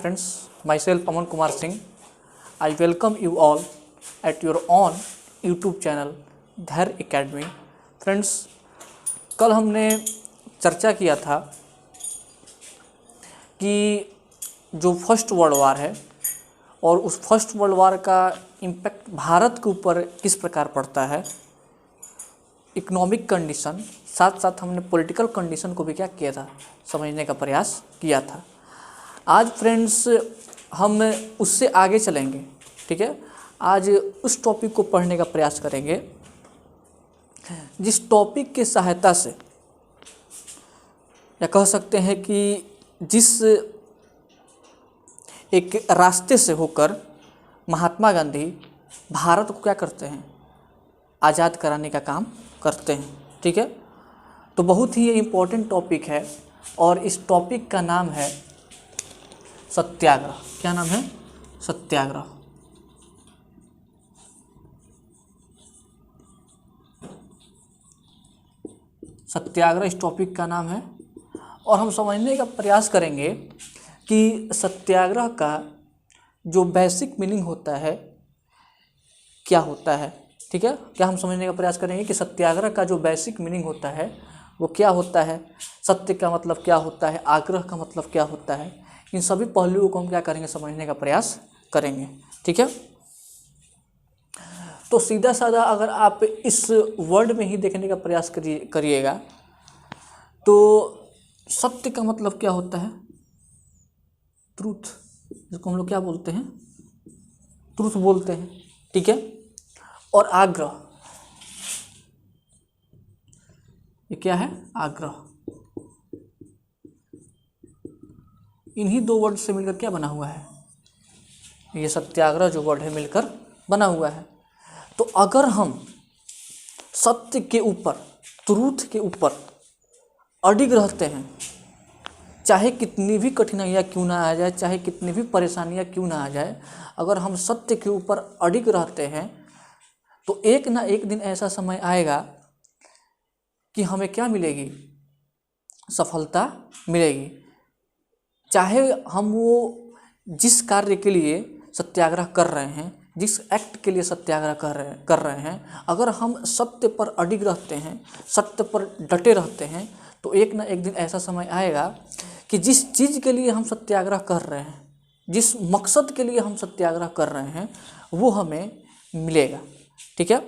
friends, myself Aman Kumar Singh. I welcome you all at your own YouTube channel धैर्य academy. Friends, कल हमने चर्चा किया था कि जो फर्स्ट वर्ल्ड वार है और उस फर्स्ट वर्ल्ड वार का इम्पैक्ट भारत के ऊपर किस प्रकार पड़ता है, इकोनॉमिक कंडीशन, साथ साथ हमने पॉलिटिकल कंडीशन को भी क्या किया था, समझने का प्रयास किया था. आज फ्रेंड्स हम उससे आगे चलेंगे. ठीक है, आज उस टॉपिक को पढ़ने का प्रयास करेंगे जिस टॉपिक की सहायता से, या कह सकते हैं कि जिस एक रास्ते से होकर महात्मा गांधी भारत को क्या करते हैं, आज़ाद कराने का काम करते हैं. ठीक है, तो बहुत ही इम्पोर्टेंट टॉपिक है और इस टॉपिक का नाम है सत्याग्रह. क्या नाम है? सत्याग्रह. सत्याग्रह इस टॉपिक का नाम है और हम समझने का प्रयास करेंगे कि सत्याग्रह का जो बेसिक मीनिंग होता है क्या होता है. ठीक है, क्या हम समझने का प्रयास करेंगे कि सत्याग्रह का जो बेसिक मीनिंग होता है वो क्या होता है, सत्य का मतलब क्या होता है, आग्रह का मतलब क्या होता है. इन सभी पहलुओं को हम क्या करेंगे, समझने का प्रयास करेंगे. ठीक है, तो सीधा साधा अगर आप इस वर्ड में ही देखने का प्रयास करिएगा तो सत्य का मतलब क्या होता है, ट्रूथ, जिसको हम लोग क्या बोलते हैं, ट्रूथ बोलते हैं. ठीक है, और आग्रह, ये क्या है, आग्रह. इन्हीं दो वर्ड से मिलकर क्या बना हुआ है, ये सत्याग्रह जो वर्ड है मिलकर बना हुआ है. तो अगर हम सत्य के ऊपर, ट्रूथ के ऊपर अडिग रहते हैं, चाहे कितनी भी कठिनाइयाँ क्यों ना आ जाए, चाहे कितनी भी परेशानियाँ क्यों ना आ जाए, अगर हम सत्य के ऊपर अडिग रहते हैं तो एक ना एक दिन ऐसा समय आएगा कि हमें क्या मिलेगी, सफलता मिलेगी. चाहे हम वो जिस कार्य के लिए सत्याग्रह कर रहे हैं, जिस एक्ट के लिए सत्याग्रह कर रहे हैं, अगर हम सत्य पर अडिग रहते हैं, सत्य पर डटे रहते हैं, तो एक ना एक दिन ऐसा समय आएगा कि जिस चीज़ के लिए हम सत्याग्रह कर रहे हैं, जिस मकसद के लिए हम सत्याग्रह कर रहे हैं, वो हमें मिलेगा. ठीक है,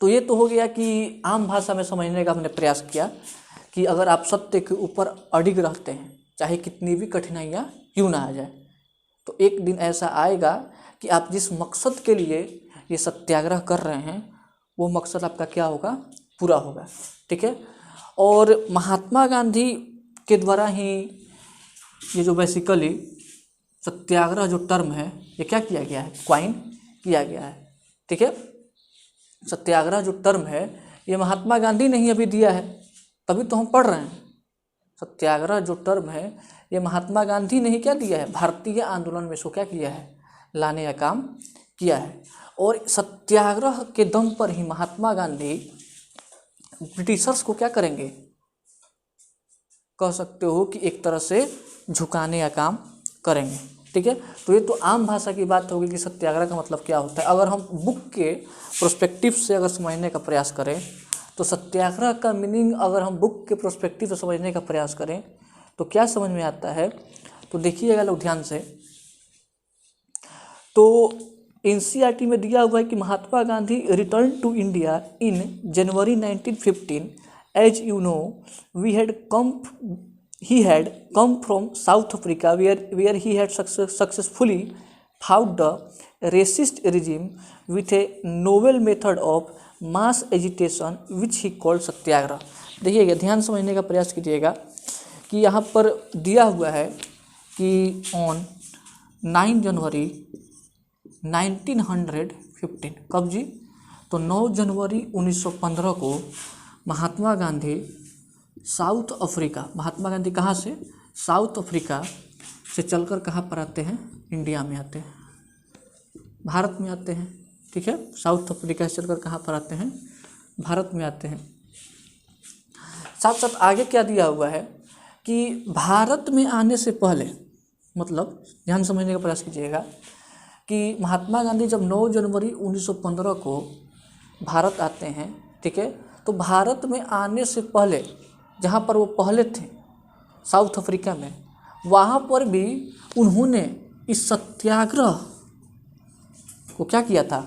तो ये तो हो गया कि आम भाषा में समझने का हमने प्रयास किया कि अगर आप सत्य के ऊपर अडिग रहते हैं, चाहे कितनी भी कठिनाइयाँ क्यों ना आ जाए, तो एक दिन ऐसा आएगा कि आप जिस मकसद के लिए ये सत्याग्रह कर रहे हैं वो मकसद आपका क्या होगा, पूरा होगा. ठीक है, और महात्मा गांधी के द्वारा ही ये जो बेसिकली सत्याग्रह जो टर्म है ये क्या किया गया है, क्वाइन किया गया है. ठीक है, सत्याग्रह जो टर्म है ये महात्मा गांधी ने ही अभी दिया है, तभी तो हम पढ़ रहे हैं. सत्याग्रह जो टर्म है ये महात्मा गांधी ने ही क्या दिया है, भारतीय आंदोलन में इसको क्या किया है, लाने का काम किया है. और सत्याग्रह के दम पर ही महात्मा गांधी ब्रिटिशर्स को क्या करेंगे, कह सकते हो कि एक तरह से झुकाने का काम करेंगे. ठीक है, तो ये तो आम भाषा की बात होगी कि सत्याग्रह का मतलब क्या होता है. अगर हम बुक के प्रोस्पेक्टिव से अगर समझने का प्रयास करें तो सत्याग्रह का मीनिंग अगर हम बुक के प्रोस्पेक्टिव से समझने का प्रयास करें तो क्या समझ में आता है, तो देखिएगा लोग ध्यान से. तो एनसीईआरटी में दिया हुआ है कि Mahatma Gandhi return to India in January 1915. As you know he had come from South Africa where he had successfully fought the racist regime with a novel method of mass agitation which he called सत्याग्रह. देखिएगा, ध्यान समझने का प्रयास कीजिएगा कि यहाँ पर दिया हुआ है कि ऑन 9 जनवरी 1915, कब जी, तो 9 जनवरी 1915 को महात्मा गांधी साउथ अफ्रीका, महात्मा गांधी कहाँ से, साउथ अफ्रीका से चलकर कहाँ पर आते हैं, इंडिया में आते हैं, भारत में आते हैं. ठीक है, साउथ अफ्रीका से चलकर कहाँ पर आते हैं, भारत में आते हैं. साथ साथ आगे क्या दिया हुआ है कि भारत में आने से पहले मतलब ध्यान समझने का प्रयास कीजिएगा कि महात्मा गांधी जब 9 जनवरी 1915 को भारत आते हैं, ठीक है, तो भारत में आने से पहले जहाँ पर वो पहले थे साउथ अफ्रीका में, वहाँ पर भी उन्होंने इस सत्याग्रह को क्या किया था,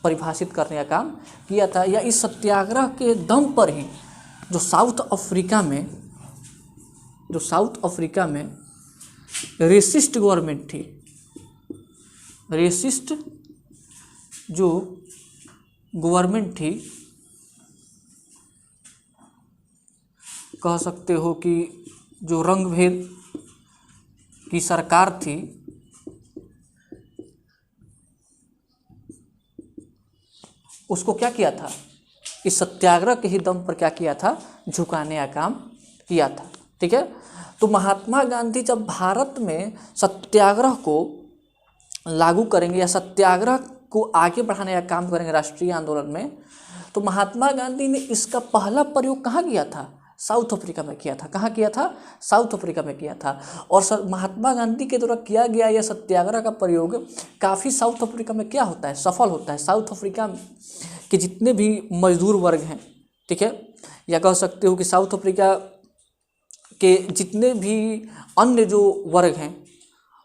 परिभाषित करने का काम किया था। या इस सत्याग्रह के दम पर ही जो साउथ अफ्रीका में रेसिस्ट गवर्नमेंट थी, रेसिस्ट जो गवर्नमेंट थी, कह सकते हो कि जो रंग भेद की सरकार थी, उसको क्या किया था, इस सत्याग्रह के ही दम पर क्या किया था, झुकाने का काम किया था। ठीक है, तो महात्मा गांधी जब भारत में सत्याग्रह को लागू करेंगे या सत्याग्रह को आगे बढ़ाने का काम करेंगे राष्ट्रीय आंदोलन में, तो महात्मा गांधी ने इसका पहला प्रयोग कहाँ किया था, साउथ अफ्रीका में किया था। कहाँ किया था, साउथ अफ्रीका में किया था। और महात्मा गांधी के द्वारा किया गया यह सत्याग्रह का प्रयोग काफ़ी साउथ अफ्रीका में क्या होता है, सफल होता है। साउथ अफ्रीका के जितने भी मजदूर वर्ग हैं, ठीक है, या कह सकते हो कि साउथ अफ्रीका के जितने भी अन्य जो वर्ग हैं,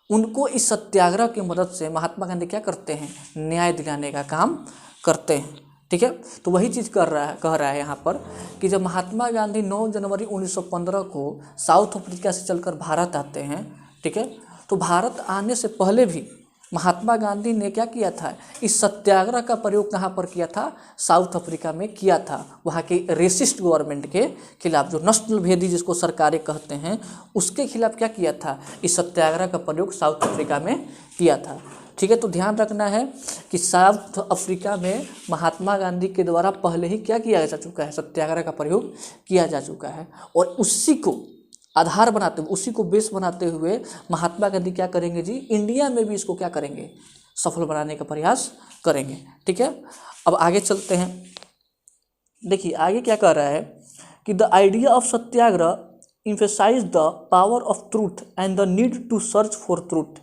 उनको इस सत्याग्रह की मदद से महात्मा गांधी क्या करते हैं, न्याय दिलाने का काम करते हैं। ठीक है, तो वही चीज़ कह रहा है यहाँ पर कि जब महात्मा गांधी 9 जनवरी 1915 को साउथ अफ्रीका से चलकर भारत आते हैं, ठीक है, तो भारत आने से पहले भी महात्मा गांधी ने क्या किया था, इस सत्याग्रह का प्रयोग कहाँ पर किया था, साउथ अफ्रीका में किया था। वहाँ के रेसिस्ट गवर्नमेंट के खिलाफ, जो नस्ल भेदी जिसको सरकारें कहते हैं, उसके खिलाफ क्या किया था, इस सत्याग्रह का प्रयोग साउथ अफ्रीका में किया था। ठीक है, तो ध्यान रखना है कि साउथ अफ्रीका में महात्मा गांधी के द्वारा पहले ही क्या किया जा चुका है, सत्याग्रह का प्रयोग किया जा चुका है। और उसी को आधार बनाते हुए, उसी को बेस बनाते हुए महात्मा गांधी क्या करेंगे जी, इंडिया में भी इसको क्या करेंगे, सफल बनाने का प्रयास करेंगे। ठीक है, अब आगे चलते हैं। देखिए आगे क्या कह रहा है कि the idea of Satyagraha emphasized the power of truth and the need to search for truth.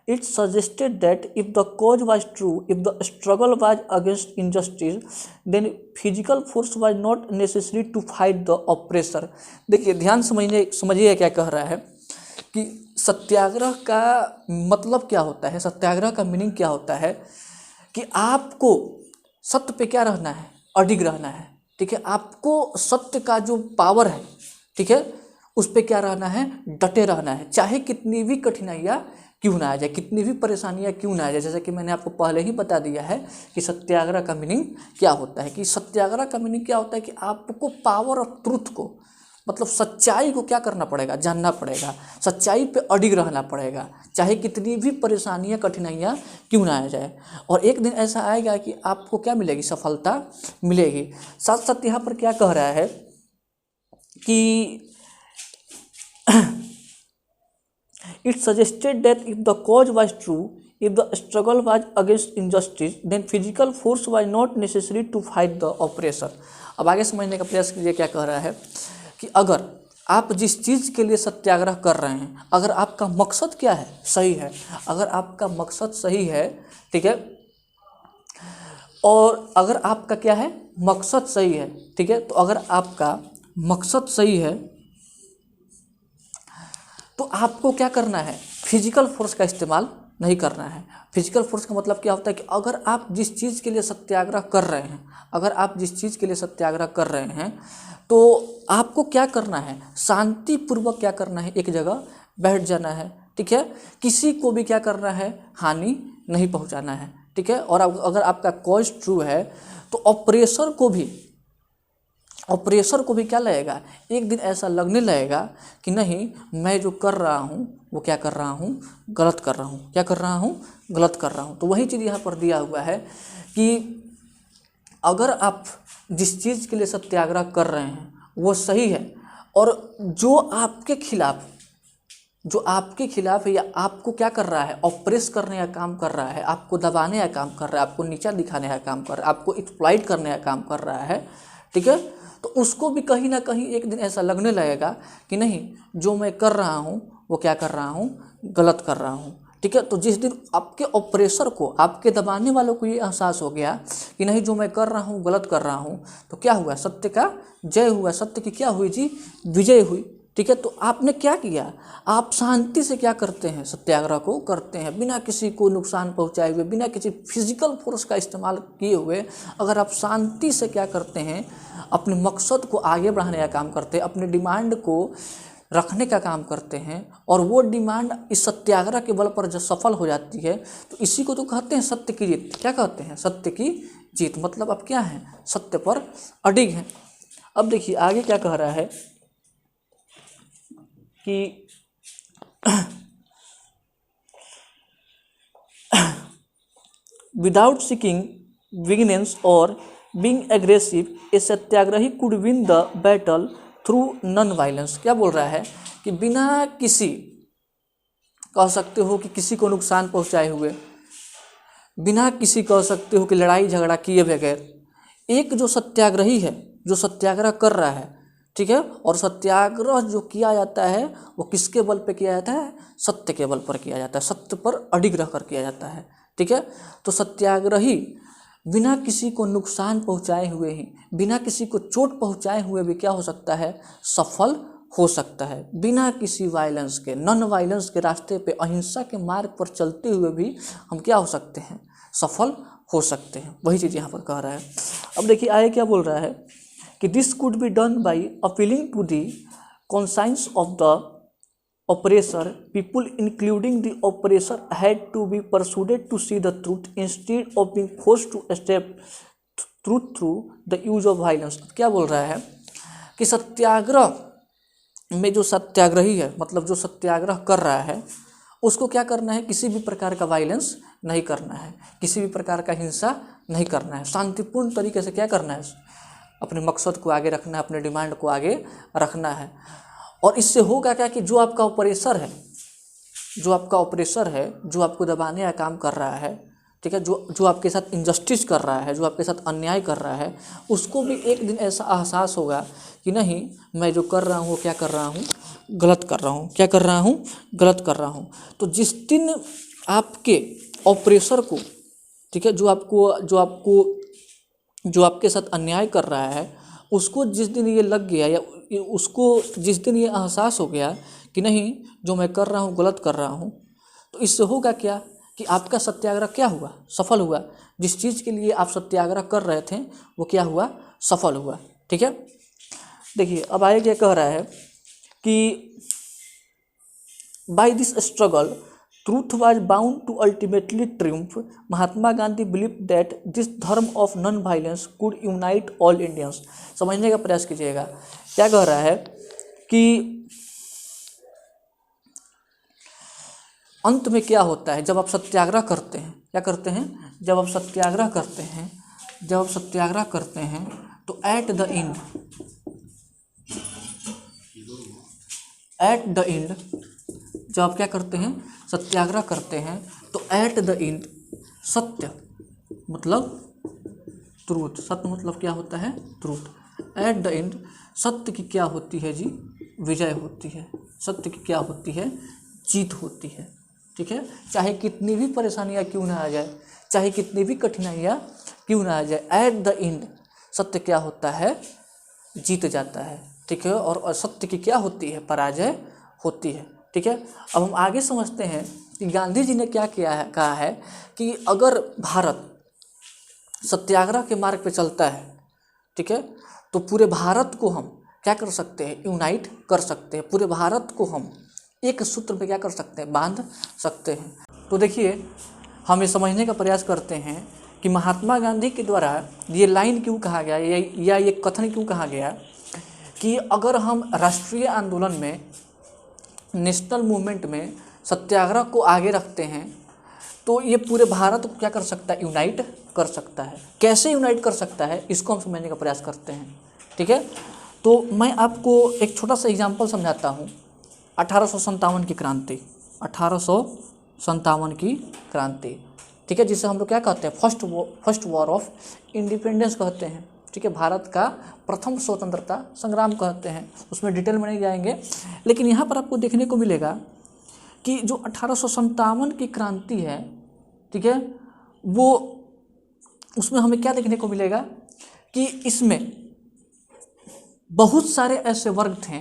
It suggested that if the cause was true, if the struggle was against injustice, then physical force was not necessary to fight the oppressor. देखिए ध्यान समझिए क्या कह रहा है कि सत्याग्रह का मतलब क्या होता है, सत्याग्रह का मीनिंग क्या होता है कि आपको सत्य पे क्या रहना है, अडिग रहना है। ठीक है, आपको सत्य का जो पावर है, ठीक है, उस पे क्या रहना है, डटे रहना है, चाहे कितनी भी कठिनाइयाँ क्यों ना आ जाए, कितनी भी परेशानियाँ क्यों ना आ जाए। जैसे कि मैंने आपको पहले ही बता दिया है कि सत्याग्रह का मीनिंग क्या होता है, कि सत्याग्रह का मीनिंग क्या होता है कि आपको पावर ऑफ ट्रूथ को, मतलब सच्चाई को क्या करना पड़ेगा, जानना पड़ेगा, सच्चाई पे अडिग रहना पड़ेगा, चाहे कितनी भी परेशानियाँ कठिनाइयाँ क्यों ना आ जाए। और एक दिन ऐसा आएगा कि आपको क्या मिलेगी, सफलता मिलेगी। साथ साथ यहाँ पर क्या कह रहा है कि it suggested that if the cause was true, if the struggle was against injustice, then physical force was not necessary to fight the oppressor. अब आगे समझने का प्रयास कीजिए क्या कह रहा है कि अगर आप जिस चीज़ के लिए सत्याग्रह कर रहे हैं, अगर आपका मकसद क्या है, सही है, अगर आपका मकसद सही है, ठीक है, और अगर आपका क्या है, मकसद सही है, ठीक है, तो अगर आपका मकसद सही है तो आपको क्या करना है, फिजिकल फोर्स का इस्तेमाल नहीं करना है। फिजिकल फोर्स का मतलब क्या होता है कि अगर आप जिस चीज़ के लिए सत्याग्रह कर रहे हैं, अगर आप जिस चीज़ के लिए सत्याग्रह कर रहे हैं, तो आपको क्या करना है, शांतिपूर्वक क्या करना है, एक जगह बैठ जाना है। ठीक है, किसी को भी क्या करना है, हानि नहीं पहुंचाना है। ठीक है, और अगर आपका कॉज ट्रू है तो ऑपरेसर को भी क्या लगेगा, एक दिन ऐसा लगने लगेगा कि नहीं, मैं जो कर रहा हूँ वो क्या कर रहा हूँ, गलत कर रहा हूँ, क्या कर रहा हूँ, गलत कर रहा हूँ। तो वही चीज़ यहाँ पर दिया हुआ है कि अगर आप जिस चीज़ के लिए सत्याग्रह कर रहे हैं वो सही है, और जो आपके खिलाफ है या आपको क्या कर रहा है, ऑपरेस करने का काम कर रहा है, आपको दबाने का काम कर रहा है, आपको नीचा दिखाने का काम कर रहा है, आपको एक्सप्लॉइट करने का काम कर रहा है, ठीक है, तो उसको भी कहीं ना कहीं एक दिन ऐसा लगने लगेगा कि नहीं, जो मैं कर रहा हूँ वो क्या कर रहा हूँ, गलत कर रहा हूँ। ठीक है, तो जिस दिन आपके ऑपरेसर को, आपके दबाने वालों को ये एहसास हो गया कि नहीं जो मैं कर रहा हूँ गलत कर रहा हूँ, तो क्या हुआ, सत्य का जय हुआ, सत्य की क्या हुई जी, विजय हुई। ठीक है, तो आपने क्या किया, आप शांति से क्या करते हैं, सत्याग्रह को करते हैं, बिना किसी को नुकसान पहुंचाए हुए, बिना किसी फिजिकल फोर्स का इस्तेमाल किए हुए, अगर आप शांति से क्या करते हैं, अपने मकसद को आगे बढ़ाने का काम करते हैं, अपने डिमांड को रखने का काम करते हैं, और वो डिमांड इस सत्याग्रह के बल पर जब सफल हो जाती है, तो इसी को तो कहते हैं सत्य की जीत। क्या कहते हैं, सत्य की जीत। मतलब अब क्या है, सत्य पर अडिग है। अब देखिए आगे क्या कह रहा है कि विदाउट सीकिंग विगनेंस और being aggressive, a satyagrahi could win the battle through non violence. क्या बोल रहा है कि बिना किसी, कह सकते हो कि किसी को नुकसान पहुंचाए हुए, बिना किसी कह सकते हो कि लड़ाई झगड़ा किए बगैर, एक जो सत्याग्रही है, जो सत्याग्रह कर रहा है, ठीक है, और सत्याग्रह जो किया जाता है वो किसके बल पे किया जाता है, सत्य के बल पर किया जाता है, सत्य पर अडिग रहकर किया जाता है। ठीक है, तो सत्याग्रही बिना किसी को नुकसान पहुंचाए हुए ही, बिना किसी को चोट पहुंचाए हुए भी क्या हो सकता है, सफल हो सकता है। बिना किसी वायलेंस के, नॉन वायलेंस के रास्ते पे, अहिंसा के मार्ग पर चलते हुए भी हम क्या हो सकते हैं, सफल हो सकते हैं। वही चीज़ यहाँ पर कह रहा है। अब देखिए आगे क्या बोल रहा है कि this could be done by appealing to the conscience of the oppressor, people including the oppressor had to be persuaded to see the truth instead of being forced to accept truth through the use of violence। क्या बोल रहा है कि सत्याग्रह में जो सत्याग्रही है, मतलब जो सत्याग्रह कर रहा है, उसको क्या करना है, किसी भी प्रकार का वायलेंस नहीं करना है, किसी भी प्रकार का हिंसा नहीं करना है, शांतिपूर्ण तरीके से क्या करना है, अपने मकसद को आगे रखना है, अपने डिमांड को आगे रखना है। और इससे होगा क्या कि जो आपका ऑपरेसर है, जो आपका ऑपरेसर है, जो आपको दबाने का काम कर रहा है, ठीक है, जो आपके साथ इनजस्टिस कर रहा है, जो आपके साथ अन्याय कर रहा है, उसको भी एक दिन ऐसा एहसास होगा कि नहीं मैं जो कर रहा हूँ वो क्या कर रहा हूँ, गलत कर रहा हूँ, क्या कर रहा हूँ, गलत कर रहा हूँ। तो जिस दिन आपके ऑपरेसर को, ठीक है, जो आपके साथ अन्याय कर रहा है, उसको जिस दिन ये लग गया, या उसको जिस दिन ये एहसास हो गया कि नहीं जो मैं कर रहा हूँ गलत कर रहा हूँ, तो इससे होगा क्या कि आपका सत्याग्रह क्या हुआ, सफल हुआ। जिस चीज़ के लिए आप सत्याग्रह कर रहे थे वो क्या हुआ, सफल हुआ। ठीक है, देखिए अब आगे क्या कह रहा है कि by this struggle truth was bound to ultimately triumph। Mahatma Gandhi believed that this धर्म of non-violence could unite all Indians। समझने का प्रयास कीजिएगा, क्या कह रहा है कि अंत में क्या होता है जब आप सत्याग्रह करते हैं, क्या करते हैं, जब आप सत्याग्रह करते हैं, जब आप सत्याग्रह करते हैं तो एट द एंड जब आप क्या करते हैं, सत्याग्रह करते हैं, तो एट द एंड सत्य मतलब ट्रूथ, सत्य मतलब क्या होता है, ट्रूथ। एट द एंड सत्य की क्या होती है जी, विजय होती है। सत्य की क्या होती है, जीत होती है। ठीक है, चाहे कितनी भी परेशानियां क्यों ना आ जाए, चाहे कितनी भी कठिनाइयां क्यों ना आ जाए, एट द एंड सत्य क्या होता है, जीत जाता है। ठीक है, और असत्य की क्या होती है, पराजय होती है। ठीक है, अब हम आगे समझते हैं कि गांधी जी ने क्या किया है, कहा है कि अगर भारत सत्याग्रह के मार्ग पे चलता है, ठीक है, तो पूरे भारत को हम क्या कर सकते हैं, यूनाइट कर सकते हैं, पूरे भारत को हम एक सूत्र पे क्या कर सकते हैं, बांध सकते हैं। तो देखिए हम ये समझने का प्रयास करते हैं कि महात्मा गांधी के द्वारा ये लाइन क्यों कहा गया, या ये कथन क्यों कहा गया कि अगर हम राष्ट्रीय आंदोलन में, नेशनल मूवमेंट में सत्याग्रह को आगे रखते हैं तो ये पूरे भारत को क्या कर सकता है, यूनाइट कर सकता है। कैसे यूनाइट कर सकता है, इसको हम समझने का प्रयास करते हैं। ठीक है, तो मैं आपको एक छोटा सा एग्जांपल समझाता हूँ। 1857 की क्रांति, 1857 की क्रांति, ठीक है, जिसे हम लोग क्या कहते हैं, फर्स्ट वॉर ऑफ इंडिपेंडेंस कहते हैं। ठीक है, भारत का प्रथम स्वतंत्रता संग्राम कहते हैं। उसमें डिटेल में नहीं जाएंगे, लेकिन यहाँ पर आपको देखने को मिलेगा कि जो 1857 की क्रांति है, ठीक है, वो उसमें हमें क्या देखने को मिलेगा कि इसमें बहुत सारे ऐसे वर्ग थे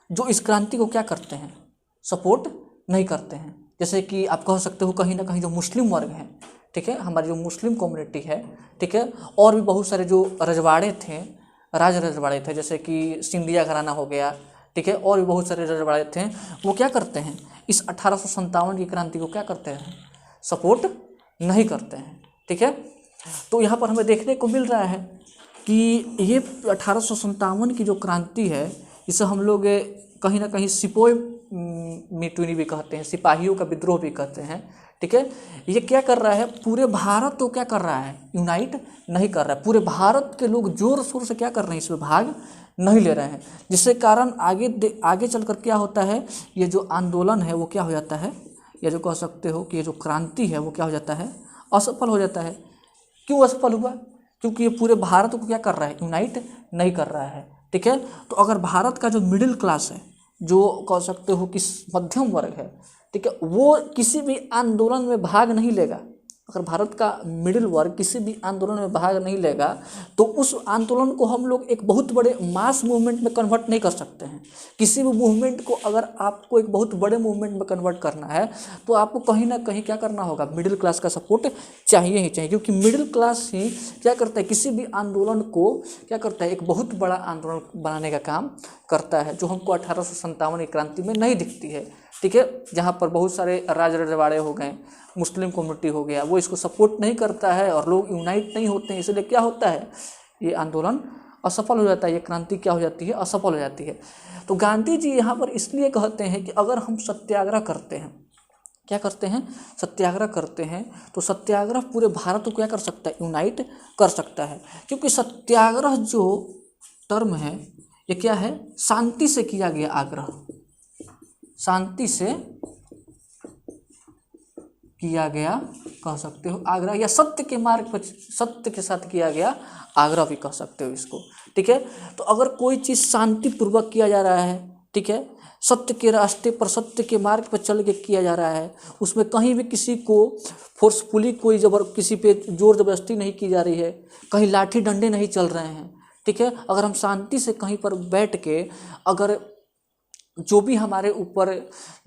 जो इस क्रांति को क्या करते हैं, सपोर्ट नहीं करते हैं। जैसे कि आप कह सकते हो कहीं ना कहीं जो मुस्लिम वर्ग हैं, ठीक है, हमारी जो मुस्लिम कम्युनिटी है, ठीक है, और भी बहुत सारे जो रजवाड़े थे, रजवाड़े थे, जैसे कि सिंधिया घराना हो गया, ठीक है, और भी बहुत सारे रजवाड़े थे, वो क्या करते हैं, इस 1857 की क्रांति को क्या करते हैं, सपोर्ट नहीं करते हैं, ठीक है। तो यहाँ पर हमें देखने को मिल रहा है कि ये 1857 की जो क्रांति है, इसे हम लोग कहीं ना कहीं सिपोय मिटूनी भी कहते हैं, सिपाहियों का विद्रोह भी कहते हैं, ठीक है। ये क्या कर रहा है, पूरे भारत को क्या कर रहा है, यूनाइट नहीं कर रहा है। पूरे भारत के लोग जोर शोर से क्या कर रहे हैं, इसमें भाग नहीं ले रहे हैं, जिससे कारण आगे चलकर क्या होता है, ये जो आंदोलन है वो क्या हो जाता है, या जो कह सकते हो कि ये जो क्रांति है वो क्या हो जाता है, असफल हो जाता है। क्यों असफल हुआ, क्योंकि ये पूरे भारत को क्या कर रहा है, यूनाइट नहीं कर रहा है, ठीक है। तो अगर भारत का जो मिडिल क्लास है, जो कह सकते हो कि मध्यम वर्ग है, ठीक है, वो किसी भी आंदोलन में भाग नहीं लेगा, अगर भारत का मिडिल वर्ग किसी भी आंदोलन में भाग नहीं लेगा, तो उस आंदोलन को हम लोग एक बहुत बड़े मास मूवमेंट में कन्वर्ट नहीं कर सकते हैं। किसी भी मूवमेंट को अगर आपको एक बहुत बड़े मूवमेंट में कन्वर्ट करना है, तो आपको कहीं ना कहीं क्या करना होगा, मिडिल क्लास का सपोर्ट चाहिए ही चाहिए, क्योंकि मिडिल क्लास ही क्या करता है, किसी भी आंदोलन को क्या करता है, एक बहुत बड़ा आंदोलन बनाने का काम करता है, जो हमको 1857 की क्रांति में नहीं दिखती है, ठीक है। जहाँ पर बहुत सारे रजवाड़े हो गए, मुस्लिम कम्युनिटी हो गया, वो इसको सपोर्ट नहीं करता है और लोग यूनाइट नहीं होते हैं, इसलिए क्या होता है, ये आंदोलन असफल हो जाता है, ये क्रांति क्या हो जाती है, असफल हो जाती है। तो गांधी जी यहाँ पर इसलिए कहते हैं कि अगर हम सत्याग्रह करते हैं, क्या करते हैं, सत्याग्रह करते हैं, तो सत्याग्रह पूरे भारत को क्या कर सकता है, यूनाइट कर सकता है। क्योंकि सत्याग्रह जो टर्म है ये क्या है, शांति से किया गया आग्रह, शांति से किया गया कह सकते हो आग्रह, या सत्य के मार्ग पर सत्य के साथ किया गया आग्रह भी कह सकते हो इसको, ठीक है। तो अगर कोई चीज़ शांति पूर्वक किया जा रहा है, ठीक है, सत्य के रास्ते पर सत्य के मार्ग पर चल के किया जा रहा है, उसमें कहीं भी किसी को फोर्सफुली कोई किसी पे जोर जबरदस्ती नहीं की जा रही है, कहीं लाठी डंडे नहीं चल रहे हैं, ठीक है। अगर हम शांति से कहीं पर बैठ के अगर जो भी हमारे ऊपर,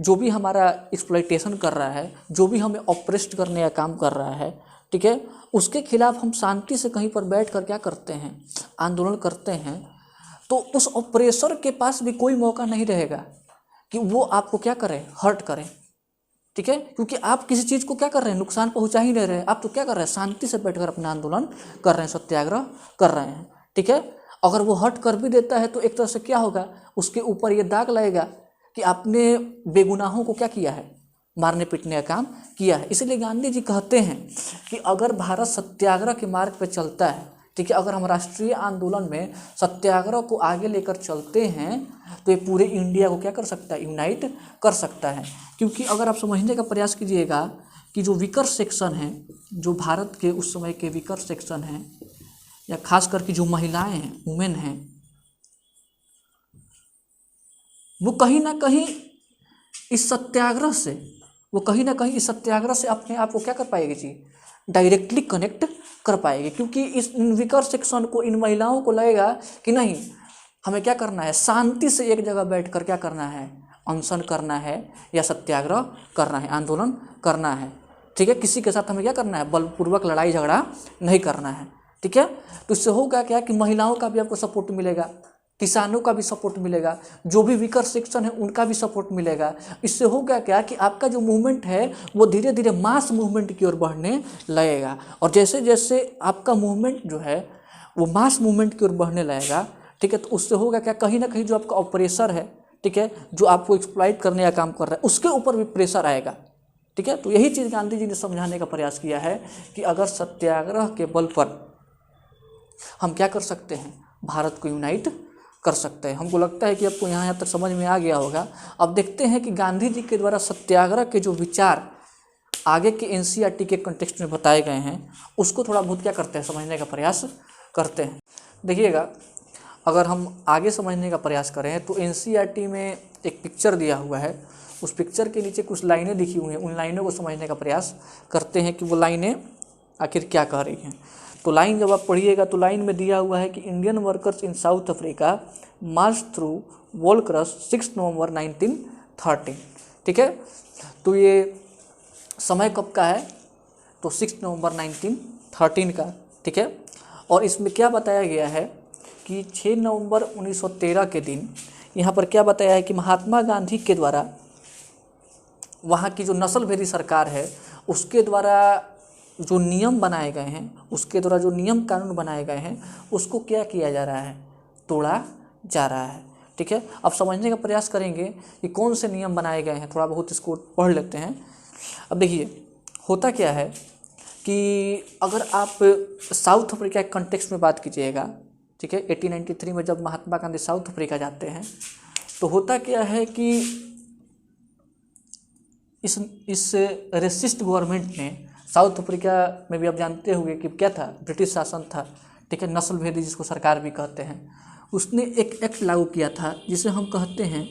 जो भी हमारा एक्सप्लॉइटेशन कर रहा है, जो भी हमें ऑप्रेस्ड करने का काम कर रहा है, ठीक है, उसके खिलाफ हम शांति से कहीं पर बैठ कर क्या करते हैं, आंदोलन करते हैं, तो उस ऑपरेसर के पास भी कोई मौका नहीं रहेगा कि वो आपको क्या करे, हर्ट करे, ठीक है। क्योंकि आप किसी चीज़ को क्या कर रहे हैं, नुकसान पहुंचा ही नहीं रहे, आप तो क्या कर रहे हैं, शांति से बैठकर अपना आंदोलन कर रहे हैं, सत्याग्रह कर रहे हैं, ठीक है। अगर वो हट कर भी देता है तो एक तरह से क्या होगा, उसके ऊपर ये दाग लगेगा कि आपने बेगुनाहों को क्या किया है, मारने पीटने का काम किया है। इसलिए गांधी जी कहते हैं कि अगर भारत सत्याग्रह के मार्ग पर चलता है, ठीक है, अगर हम राष्ट्रीय आंदोलन में सत्याग्रह को आगे लेकर चलते हैं, तो ये पूरे इंडिया को क्या कर सकता है, यूनाइट कर सकता है। क्योंकि अगर आप समझने का प्रयास कीजिएगा कि जो वीकर सेक्शन हैं, जो भारत के उस समय के वीकर सेक्शन हैं, या खास करके जो महिलाएं हैं, वुमेन हैं, वो कहीं ना कहीं इस सत्याग्रह से, अपने आप को क्या कर पाएगी जी, डायरेक्टली कनेक्ट कर पाएगी। क्योंकि इस वीकर सेक्शन को, इन महिलाओं को लगेगा कि नहीं, हमें क्या करना है, शांति से एक जगह बैठकर क्या करना है, अनशन करना है या सत्याग्रह करना है, आंदोलन करना है, ठीक है। किसी के साथ हमें क्या करना है, बलपूर्वक लड़ाई झगड़ा नहीं करना है, ठीक है। तो इससे होगा क्या कि महिलाओं का भी आपको सपोर्ट मिलेगा, किसानों का भी सपोर्ट मिलेगा, जो भी वीकर सेक्शन है उनका भी सपोर्ट मिलेगा। इससे होगा क्या कि आपका जो मूवमेंट है वो धीरे धीरे मास मूवमेंट की ओर बढ़ने लगेगा, और जैसे जैसे आपका मूवमेंट जो है वो मास मूवमेंट की ओर बढ़ने लगेगा, ठीक है, तो उससे होगा क्या, कहीं ना कहीं जो आपका ऑपरेसर है, ठीक है, जो आपको एक्सप्लॉइट करने का काम कर रहा है, उसके ऊपर भी प्रेशर आएगा, ठीक है। तो यही चीज़ गांधी जी ने समझाने का प्रयास किया है कि अगर सत्याग्रह के बल पर हम क्या कर सकते हैं, भारत को यूनाइट कर सकते हैं। हमको लगता है कि आपको यहाँ तक समझ में आ गया होगा। अब देखते हैं कि गांधी जी के द्वारा सत्याग्रह के जो विचार आगे के एनसीईआरटी के कंटेक्स्ट में बताए गए हैं, उसको थोड़ा बहुत क्या करते हैं, समझने का प्रयास करते हैं। देखिएगा, अगर हम आगे समझने का प्रयास करें तो एनसीईआरटी में एक पिक्चर दिया हुआ है, उस पिक्चर के नीचे कुछ लाइनें लिखी हुई हैं, उन लाइनों को समझने का प्रयास करते हैं कि वो लाइनें आखिर क्या कह रही हैं। तो लाइन जब आप पढ़िएगा तो लाइन में दिया हुआ है कि Indian workers in south Africa March through wall cross 6 नवंबर 1913। ठीक है, तो ये समय कब का है, तो 6 नवंबर 1913 का। ठीक है, और इसमें क्या बताया गया है कि 6 नवंबर 1913 के दिन यहाँ पर क्या बताया है कि महात्मा गांधी के द्वारा वहाँ की जो नस्लभेदी सरकार है उसके द्वारा जो नियम बनाए गए हैं, उसके द्वारा जो नियम कानून बनाए गए हैं उसको क्या किया जा रहा है, तोड़ा जा रहा है। ठीक है, अब समझने का प्रयास करेंगे कि कौन से नियम बनाए गए हैं, थोड़ा बहुत इसको पढ़ लेते हैं। अब देखिए होता क्या है कि अगर आप साउथ अफ्रीका के कंटेक्स्ट में बात कीजिएगा, ठीक है, 1893 में जब महात्मा गांधी साउथ अफ्रीका जाते हैं तो होता क्या है कि इस रेसिस्ट गवर्नमेंट ने साउथ अफ्रीका में भी आप जानते होंगे कि क्या था, ब्रिटिश शासन था। ठीक है, नस्लभेदी जिसको सरकार भी कहते हैं, उसने एक एक्ट लागू किया था जिसे हम कहते हैं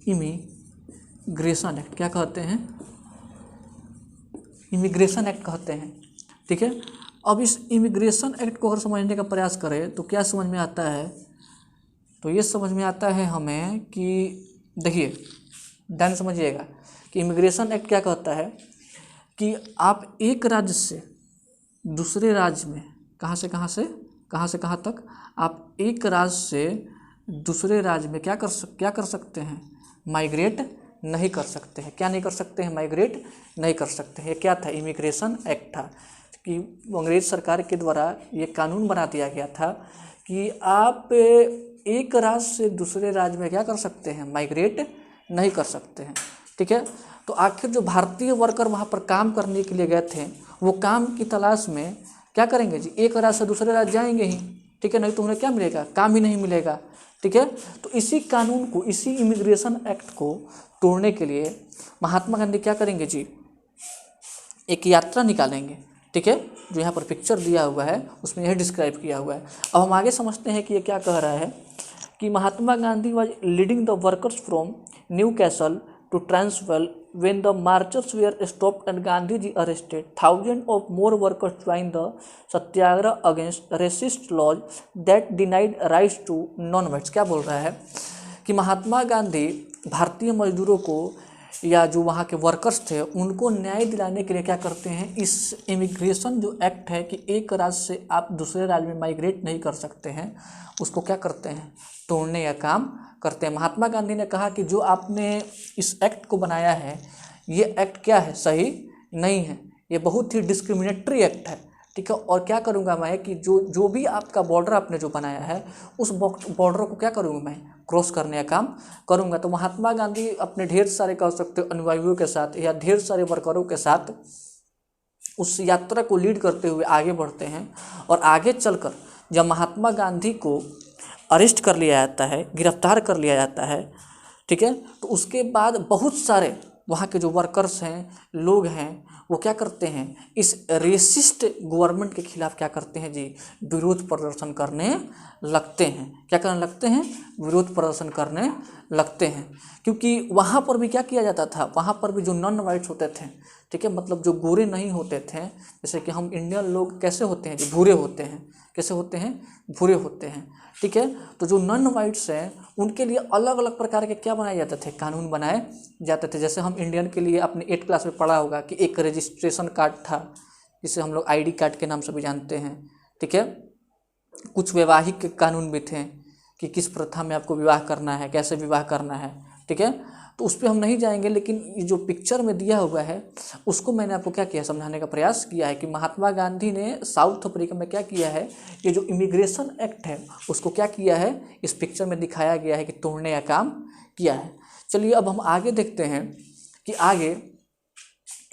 इमिग्रेशन एक्ट। क्या कहते हैं, इमिग्रेशन एक्ट कहते हैं। ठीक है, अब इस इमिग्रेशन एक्ट को अगर समझने का प्रयास करें तो क्या समझ में आता है, तो ये समझ में आता है हमें कि देखिए ध्यान समझिएगा कि इमिग्रेशन एक्ट क्या कहता है कि आप एक राज्य से दूसरे राज्य में कहाँ से कहाँ तक आप एक राज्य से दूसरे राज्य में क्या कर सकते हैं, माइग्रेट नहीं कर सकते हैं। क्या नहीं कर सकते हैं, माइग्रेट नहीं कर सकते हैं। ये क्या था, इमिग्रेशन एक्ट था कि अंग्रेज सरकार के द्वारा ये कानून बना दिया गया था कि आप एक राज्य से दूसरे राज्य में क्या कर सकते हैं, माइग्रेट नहीं कर सकते हैं। ठीक है, तो आखिर जो भारतीय वर्कर वहाँ पर काम करने के लिए गए थे वो काम की तलाश में क्या करेंगे जी, एक राज्य से दूसरे राज्य जाएंगे ही। ठीक है, नहीं तो उन्हें क्या मिलेगा, काम ही नहीं मिलेगा। ठीक है, तो इसी कानून को, इसी इमिग्रेशन एक्ट को तोड़ने के लिए महात्मा गांधी क्या करेंगे जी, एक यात्रा निकालेंगे। ठीक है, जो यहाँ पर पिक्चर दिया हुआ है उसमें यह डिस्क्राइब किया हुआ है। अब हम आगे समझते हैं कि ये क्या कह रहा है कि Mahatma Gandhi was leading the workers from Newcastle to Transvaal when the marchers were stopped and Gandhi ji arrested. Thousands of more workers joined the satyagraha against racist laws that denied rights to non-whites. क्या बोल रहा है कि महात्मा गांधी भारतीय मजदूरों को या जो वहाँ के वर्कर्स थे उनको न्याय दिलाने के लिए क्या करते हैं, इस इमिग्रेशन जो एक्ट है कि एक राज्य से आप दूसरे राज्य में माइग्रेट नहीं कर सकते हैं, उसको क्या करते हैं, तोड़ने का काम करते हैं। महात्मा गांधी ने कहा कि जो आपने इस एक्ट को बनाया है ये एक्ट क्या है, सही नहीं है, ये बहुत ही डिस्क्रिमिनेटरी एक्ट है। ठीक है, और क्या करूँगा मैं कि जो भी आपका बॉर्डर आपने जो बनाया है उस बॉर्डर को क्या करूँगा मैं, क्रॉस करने का काम करूँगा। तो महात्मा गांधी अपने ढेर सारे कह सकते हो अनुयायियों के साथ या ढेर सारे वर्करों के साथ उस यात्रा को लीड करते हुए आगे बढ़ते हैं। और आगे चलकर जब महात्मा गांधी को अरेस्ट कर लिया जाता है, गिरफ्तार कर लिया जाता है, ठीक है, तो उसके बाद बहुत सारे वहाँ के जो वर्कर्स हैं, लोग हैं, वो क्या करते हैं, इस रेसिस्ट गवर्नमेंट के खिलाफ क्या करते हैं जी, विरोध प्रदर्शन करने लगते हैं। क्या करने लगते हैं, विरोध प्रदर्शन करने लगते हैं। क्योंकि वहाँ पर भी क्या किया जाता था, वहाँ पर भी जो नॉन वाइट्स होते थे, ठीक है, मतलब जो गोरे नहीं होते थे, जैसे कि हम इंडियन लोग कैसे होते हैं जी, भूरे होते हैं, कैसे होते हैं, भूरे होते हैं। ठीक है, तो जो नॉन वाइट्स हैं उनके लिए अलग अलग प्रकार के क्या बनाए जाते थे, कानून बनाए जाते थे। जैसे हम इंडियन के लिए अपने 8th क्लास में पढ़ा होगा कि एक रजिस्ट्रेशन कार्ड था जिसे हम लोग ID कार्ड के नाम से भी जानते हैं। ठीक है, कुछ वैवाहिक कानून भी थे कि किस प्रथा में आपको विवाह करना है, कैसे विवाह करना है। ठीक है, तो उस पर हम नहीं जाएंगे, लेकिन ये जो पिक्चर में दिया हुआ है उसको मैंने आपको क्या किया, समझाने का प्रयास किया है कि महात्मा गांधी ने साउथ अफ्रीका में क्या किया है, ये जो इमिग्रेशन एक्ट है उसको क्या किया है, इस पिक्चर में दिखाया गया है कि तोड़ने का काम किया है। चलिए अब हम आगे देखते हैं कि आगे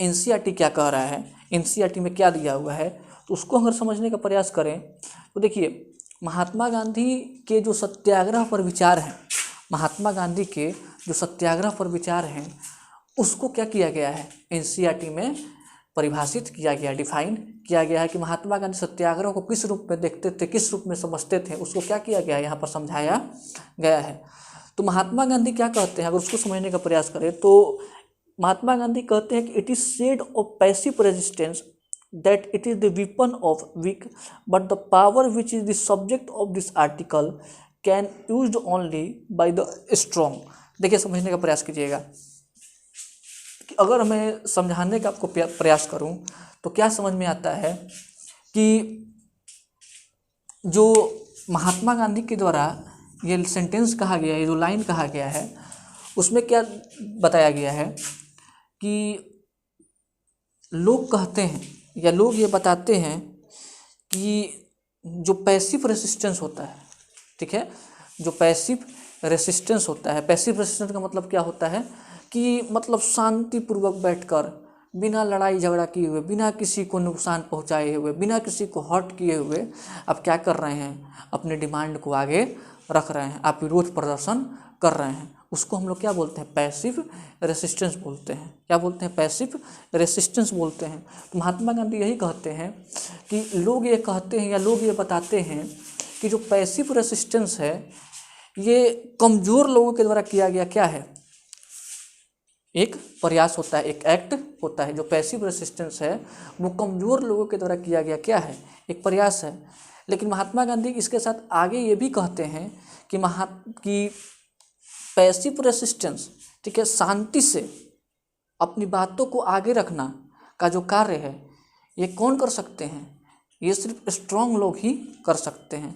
NCERT क्या कह रहा है, NCERT में क्या दिया हुआ है, तो उसको अगर समझने का प्रयास करें तो देखिए महात्मा गांधी के जो सत्याग्रह पर विचार हैं, महात्मा गांधी के जो सत्याग्रह पर विचार हैं उसको क्या किया गया है, NCERT में परिभाषित किया गया, डिफाइन किया गया है कि महात्मा गांधी सत्याग्रह को किस रूप में देखते थे, किस रूप में समझते थे, उसको क्या किया गया है, यहाँ पर समझाया गया है। तो महात्मा गांधी क्या कहते हैं, अगर उसको समझने का प्रयास करें तो महात्मा गांधी कहते हैं कि it is said of passive resistance that it is the weapon of weak but the power which is the subject of this article can used only by the strong. देखिए समझने का प्रयास कीजिएगा कि अगर मैं समझाने का आपको प्रयास करूं तो क्या समझ में आता है कि जो महात्मा गांधी के द्वारा ये सेंटेंस कहा गया है, ये जो लाइन कहा गया है, उसमें क्या बताया गया है कि लोग कहते हैं या लोग ये बताते हैं कि जो पैसिव रेसिस्टेंस होता है, ठीक है, जो पैसिव रेसिस्टेंस होता है, पैसिव रेसिस्टेंस का मतलब क्या होता है कि मतलब शांतिपूर्वक बैठकर बिना लड़ाई झगड़ा किए हुए, बिना किसी को नुकसान पहुंचाए हुए, बिना किसी को हर्ट किए हुए आप क्या कर रहे हैं, अपने डिमांड को आगे रख रहे हैं, आप विरोध प्रदर्शन कर रहे हैं, उसको हम लोग क्या बोलते हैं, पैसिव रेसिस्टेंस बोलते हैं। क्या बोलते हैं, पैसिव रेसिस्टेंस बोलते हैं। तो महात्मा गांधी यही कहते हैं कि लोग ये कहते हैं या लोग ये बताते हैं कि जो पैसिव रेसिस्टेंस है ये कमज़ोर लोगों के द्वारा किया गया क्या है, एक प्रयास होता है, एक एक्ट होता है। जो पैसिव रेसिस्टेंस है वो कमज़ोर लोगों के द्वारा किया गया क्या है, एक प्रयास है। लेकिन महात्मा गांधी इसके साथ आगे ये भी कहते हैं कि पैसिव रेसिस्टेंस, ठीक है, शांति से अपनी बातों को आगे रखना का जो कार्य है ये कौन कर सकते हैं, ये सिर्फ स्ट्रांग लोग ही कर सकते हैं,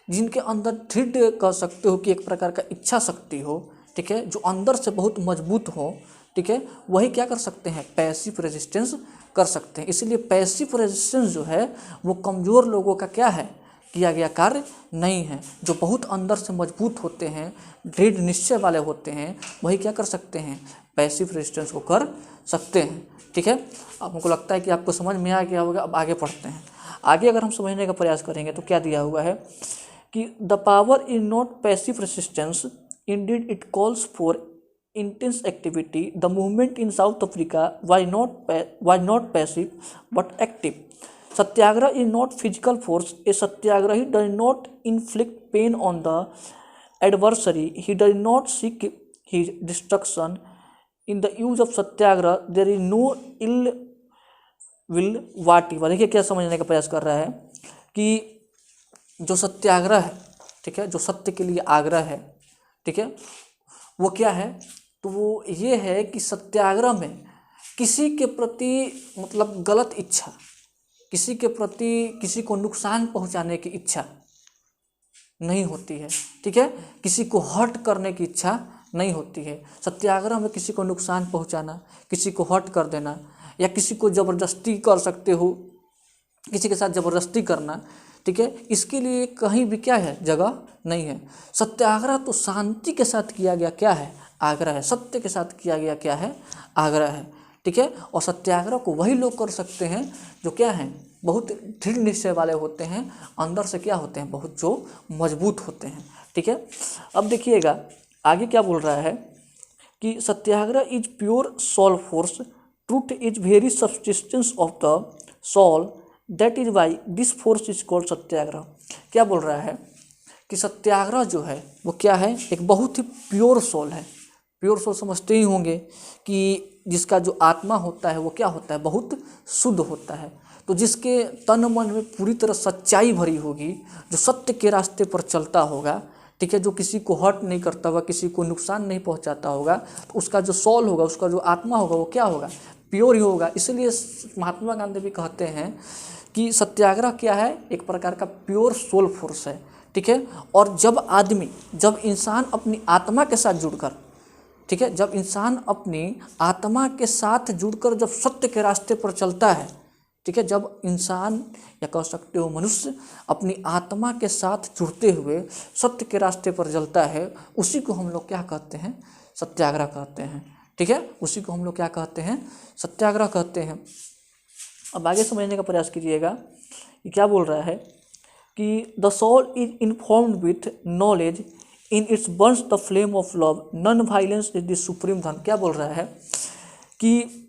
जिनके अंदर दृढ़ कह सकते हो कि एक प्रकार का इच्छा शक्ति हो, ठीक है, जो अंदर से बहुत मजबूत हो, ठीक है, वही क्या कर सकते हैं, पैसिव रेजिस्टेंस कर सकते हैं। इसलिए पैसिव रेजिस्टेंस जो है वो कमज़ोर लोगों का क्या है, किया गया कार्य नहीं है। जो बहुत अंदर से मजबूत होते हैं, दृढ़ निश्चय वाले होते हैं, वही क्या कर सकते हैं, पैसिव रेजिस्टेंस को कर सकते हैं, ठीक है। अब हमको लगता है कि आपको समझ में आ गया होगा। अब आगे पढ़ते हैं। आगे अगर हम समझने का प्रयास करेंगे तो क्या दिया हुआ है कि the power is not passive resistance, Indeed it calls for intense activity. The movement in South Africa was not passive but active. Satyagraha is not physical force. A satyagrahi does not inflict pain on the adversary. He does not seek his destruction. In the use of satyagraha, there is no ill will whatever. देखिए क्या समझने का प्रयास कर रहा है कि जो सत्याग्रह है, ठीक है, जो सत्य के लिए आग्रह है, ठीक है, वो क्या है, तो वो ये है कि सत्याग्रह में किसी के प्रति मतलब गलत इच्छा, किसी के प्रति किसी को नुकसान पहुंचाने की इच्छा नहीं होती है, ठीक है, किसी को हर्ट करने की इच्छा नहीं होती है। सत्याग्रह में किसी को नुकसान पहुंचाना, किसी को हर्ट कर देना या किसी को ज़बरदस्ती कर सकते हो, किसी के साथ ज़बरदस्ती करना, ठीक है, इसके लिए कहीं भी क्या है, जगह नहीं है। सत्याग्रह तो शांति के साथ किया गया क्या है, आग्रह है। सत्य के साथ किया गया क्या है, आग्रह है, ठीक है। और सत्याग्रह को वही लोग कर सकते हैं जो क्या हैं, बहुत दृढ़ निश्चय वाले होते हैं, अंदर से क्या होते हैं, बहुत जो मजबूत होते हैं, ठीक है। अब देखिएगा आगे क्या बोल रहा है कि satyagraha is pure soul force, truth is very subsistence of the soul, that is why this force is called satyagraha. क्या बोल रहा है कि सत्याग्रह जो है वो क्या है, एक बहुत ही प्योर सोल है। प्योर सोल समझते ही होंगे कि जिसका जो आत्मा होता है वो क्या होता है, बहुत शुद्ध होता है। तो जिसके तन मन में पूरी तरह सच्चाई भरी होगी, जो सत्य के रास्ते पर चलता होगा, ठीक है, जो किसी को हर्ट नहीं करता होगा, किसी को नुकसान नहीं पहुंचाता होगा, तो उसका जो सोल होगा, उसका जो आत्मा होगा वो क्या होगा, प्योर ही होगा। इसलिए महात्मा गांधी भी कहते हैं कि सत्याग्रह क्या है, एक प्रकार का प्योर सोल फोर्स है, ठीक है। और जब इंसान अपनी आत्मा के साथ जुड़कर, ठीक है, जब इंसान अपनी आत्मा के साथ जुड़कर जब सत्य के रास्ते पर चलता है, ठीक है, जब इंसान या कह सकते हो मनुष्य अपनी आत्मा के साथ जुड़ते हुए सत्य के रास्ते पर चलता है, उसी को हम लोग क्या कहते हैं, सत्याग्रह कहते हैं, ठीक है, उसी को हम लोग क्या कहते हैं, सत्याग्रह कहते हैं। अब आगे समझने का प्रयास कीजिएगा कि क्या बोल रहा है कि the soul is informed with knowledge, in its burns the flame of love, non violence is the supreme dharma. क्या बोल रहा है कि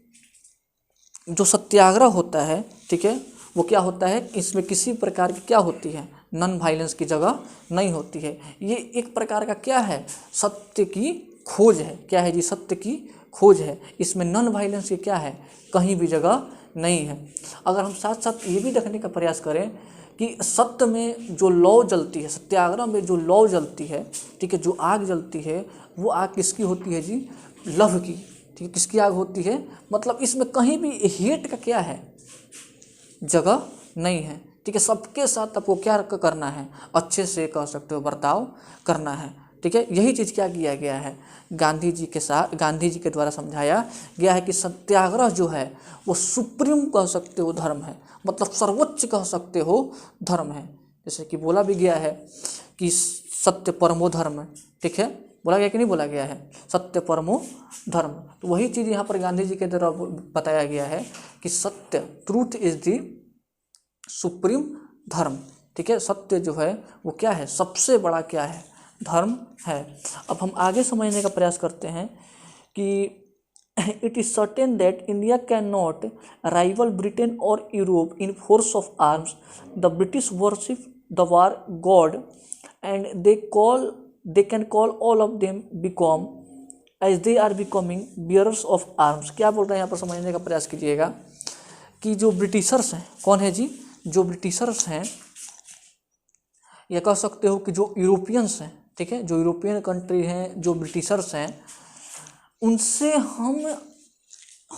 जो सत्याग्रह होता है, ठीक है, वो क्या होता है, इसमें किसी प्रकार की क्या होती है, नॉन वायलेंस की जगह नहीं होती है। ये एक प्रकार का क्या है, सत्य की खोज है। क्या है जी, सत्य की खोज है। इसमें नॉन वायलेंस की क्या है, कहीं भी जगह नहीं है। अगर हम साथ साथ ये भी देखने का प्रयास करें कि सत्य में जो लौ जलती है, सत्याग्रह में जो लौ जलती है, ठीक है, जो आग जलती है, वो आग किसकी होती है जी, लव की, ठीक है, किसकी आग होती है, मतलब इसमें कहीं भी हेट का क्या है, जगह नहीं है, ठीक है। सबके साथ आपको क्या करना है, अच्छे से कह सकते हो बर्ताव करना है, ठीक है। यही चीज़ क्या किया गया है, गांधी जी के साथ, गांधी जी के द्वारा समझाया गया है कि सत्याग्रह जो है वो सुप्रीम कह सकते हो धर्म है, मतलब सर्वोच्च कह सकते हो धर्म है। जैसे कि बोला भी गया है कि सत्य परमो धर्म, ठीक है, बोला गया कि नहीं बोला गया है, सत्य परमो धर्म। तो वही चीज़ यहाँ पर गांधी जी के द्वारा बताया गया है कि सत्य, ट्रूथ इज दी सुप्रीम धर्म, ठीक है। सत्य जो है वो क्या है, सबसे बड़ा क्या है, धर्म है। अब हम आगे समझने का प्रयास करते हैं कि it is certain that India can not rival Britain और Europe in force of arms. The British worship the war god and they can call all of them become as they are becoming bearers of arms. क्या बोल रहे हैं यहाँ पर, समझने का प्रयास कीजिएगा कि जो ब्रिटिशर्स हैं, कौन है जी, जो ब्रिटिशर्स हैं, या कह सकते हो कि जो यूरोपियंस हैं, ठीक है, जो यूरोपियन कंट्री हैं, जो ब्रिटिशर्स हैं, उनसे हम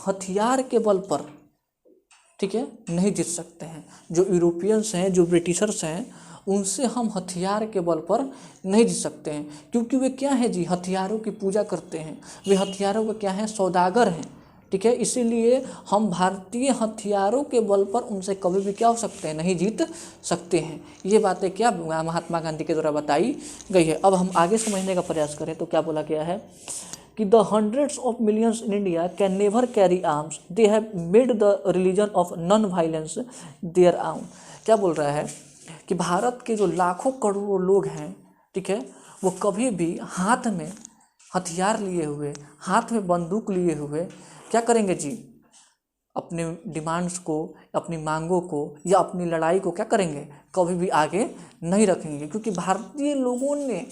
हथियार के बल पर, ठीक है, नहीं जीत सकते हैं। जो यूरोपियंस हैं, जो ब्रिटिशर्स हैं, उनसे हम हथियार के बल पर नहीं जीत सकते हैं, क्योंकि वे क्या है जी, हथियारों की पूजा करते हैं, वे हथियारों के क्या हैं, सौदागर हैं, ठीक है। इसीलिए हम भारतीय हथियारों के बल पर उनसे कभी भी क्या हो सकते हैं, नहीं जीत सकते हैं। ये बातें क्या महात्मा गांधी के द्वारा बताई गई है। अब हम आगे समझने का प्रयास करें तो क्या बोला गया है कि the hundreds of millions in India can never carry arms, they have made the religion of non violence their own. क्या बोल रहा है कि भारत के जो लाखों करोड़ों लोग हैं, ठीक है, वो कभी भी हाथ में हथियार लिए हुए, हाथ में बंदूक लिए हुए क्या करेंगे जी, अपने डिमांड्स को, अपनी मांगों को या अपनी लड़ाई को क्या करेंगे, कभी भी आगे नहीं रखेंगे, क्योंकि भारतीय लोगों ने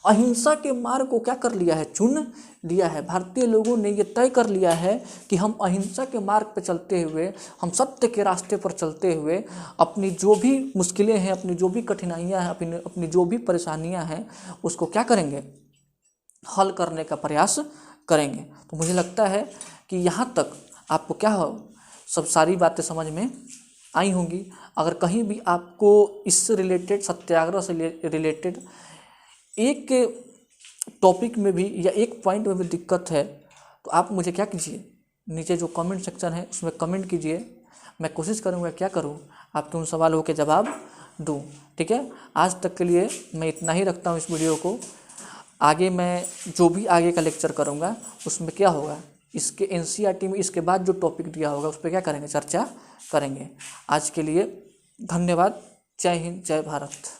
अहिंसा के मार्ग को क्या कर लिया है, चुन लिया है। भारतीय लोगों ने ये तय कर लिया है कि हम अहिंसा के मार्ग पर चलते हुए, हम सत्य के रास्ते पर चलते हुए अपनी जो भी मुश्किलें हैं, अपनी जो भी कठिनाइयाँ हैं, अपनी जो भी परेशानियाँ हैं, उसको क्या करेंगे, हल करने का प्रयास करेंगे। तो मुझे लगता है कि यहाँ तक आपको क्या हो, सब सारी बातें समझ में आई होंगी। अगर कहीं भी आपको इससे रिलेटेड, सत्याग्रह से रिलेटेड एक टॉपिक में भी या एक पॉइंट में भी दिक्कत है तो आप मुझे क्या कीजिए, नीचे जो कमेंट सेक्शन है उसमें कमेंट कीजिए। मैं कोशिश करूँगा क्या करूँ, आपके उन सवालों के जवाब दूँ, ठीक है। आज तक के लिए मैं इतना ही रखता हूँ इस वीडियो को। आगे मैं जो भी आगे का लेक्चर करूँगा उसमें क्या होगा, इसके NCERT में इसके बाद जो टॉपिक दिया होगा उस पर क्या करेंगे, चर्चा करेंगे। आज के लिए धन्यवाद। जय हिंद, जय भारत।